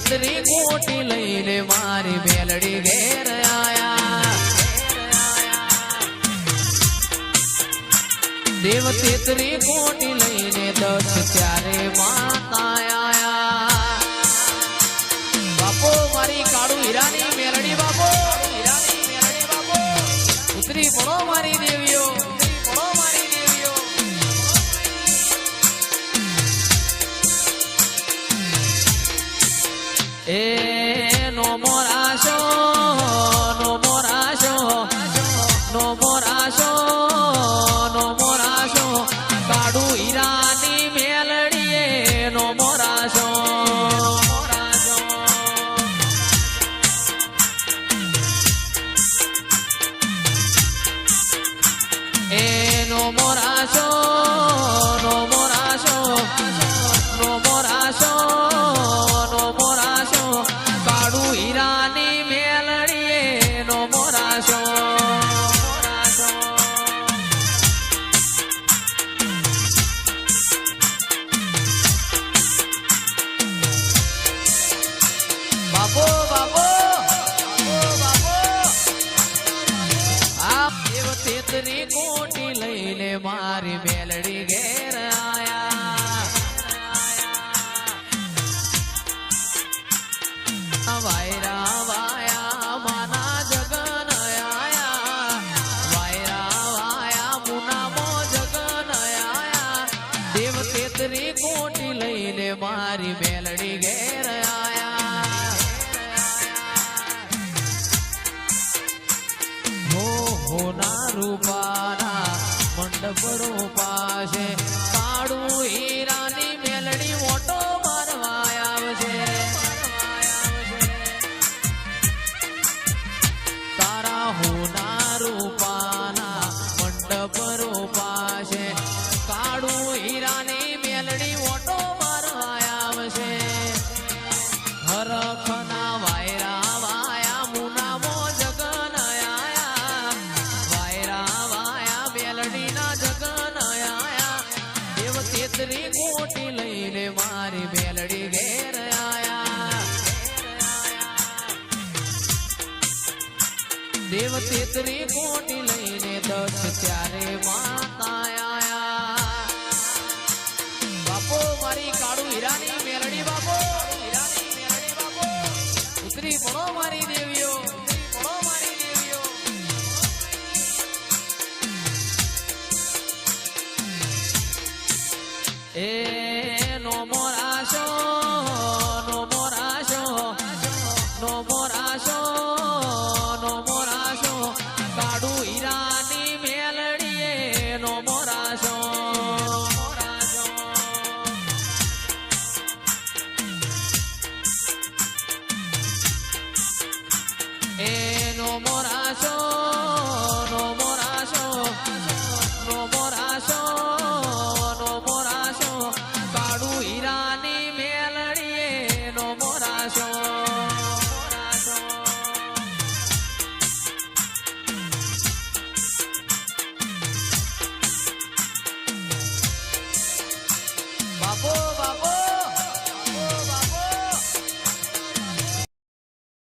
તેતરી કોટી લઈને મારી મેલડી ઘેર આયા દેવ તેતરી કોટી લઈને 10 ત્યારે માતા આયા બાપો મારી કાળુ હીરાની મેલડી બાપો હીરાની મેલડી બાપો ઉતરી પડો મારી દેવીઓ પડો મારી દેવીઓ એ નો મોરાશો નો મોરાશો નો મોરાશો નો મોરાશો કાળુ હીરાની મેલડીએ નો મોરાશો નો મોરાશો નો મોરાશો નો મોરાશો નો મોરાશો કાળુ હીરાની મેલડીએ નો મોરાશો બાપો બાપો તેતરી કોટી લઈને મારી મેલડી ઘેર આયા વાયરા વાયા માના જગન આયા વાયરા વાયા મુનામો જગન આયા દેવ તેતરી કોટી લઈને મારી મેલડી ઘેર આયા હો ના રૂપાના મંડપ રૂપાશે કાળુ હીરાની મેલડી મોટો મારવા આવશે તારા હોના રૂપાના મંડપ રૂપાશે કાળુ હીરાની મેલડી મોટો મારવા આવશે હરખના વાયરા વાયા મુનામો જગન આયા વાયરા વાયા મેલડીના જગન આયા દેવ તેતરી કોટી લઈને મારી મેલડી ઘેર આયા દેવ તેતરી કોટી લઈને 10 ત્યારે માતા આયા બાપો મારી કાળુ હીરાની મેલડી બાપો હીરાની મેલડી બાપો ઉતરી પડો મારી દેવીઓ પડો મારી દેવીઓ એ નો મોરાશો નો મોરાશો નો મોરાશો નો મોરાશો કાળુ હીરાની મેલડીએ નો મોરાશો એ નો મોરાશો નો મોરાશો નો મોરાશો નો મોરાશો કાળુ હીરાની મેલડીએ નો મોરાશો બાપો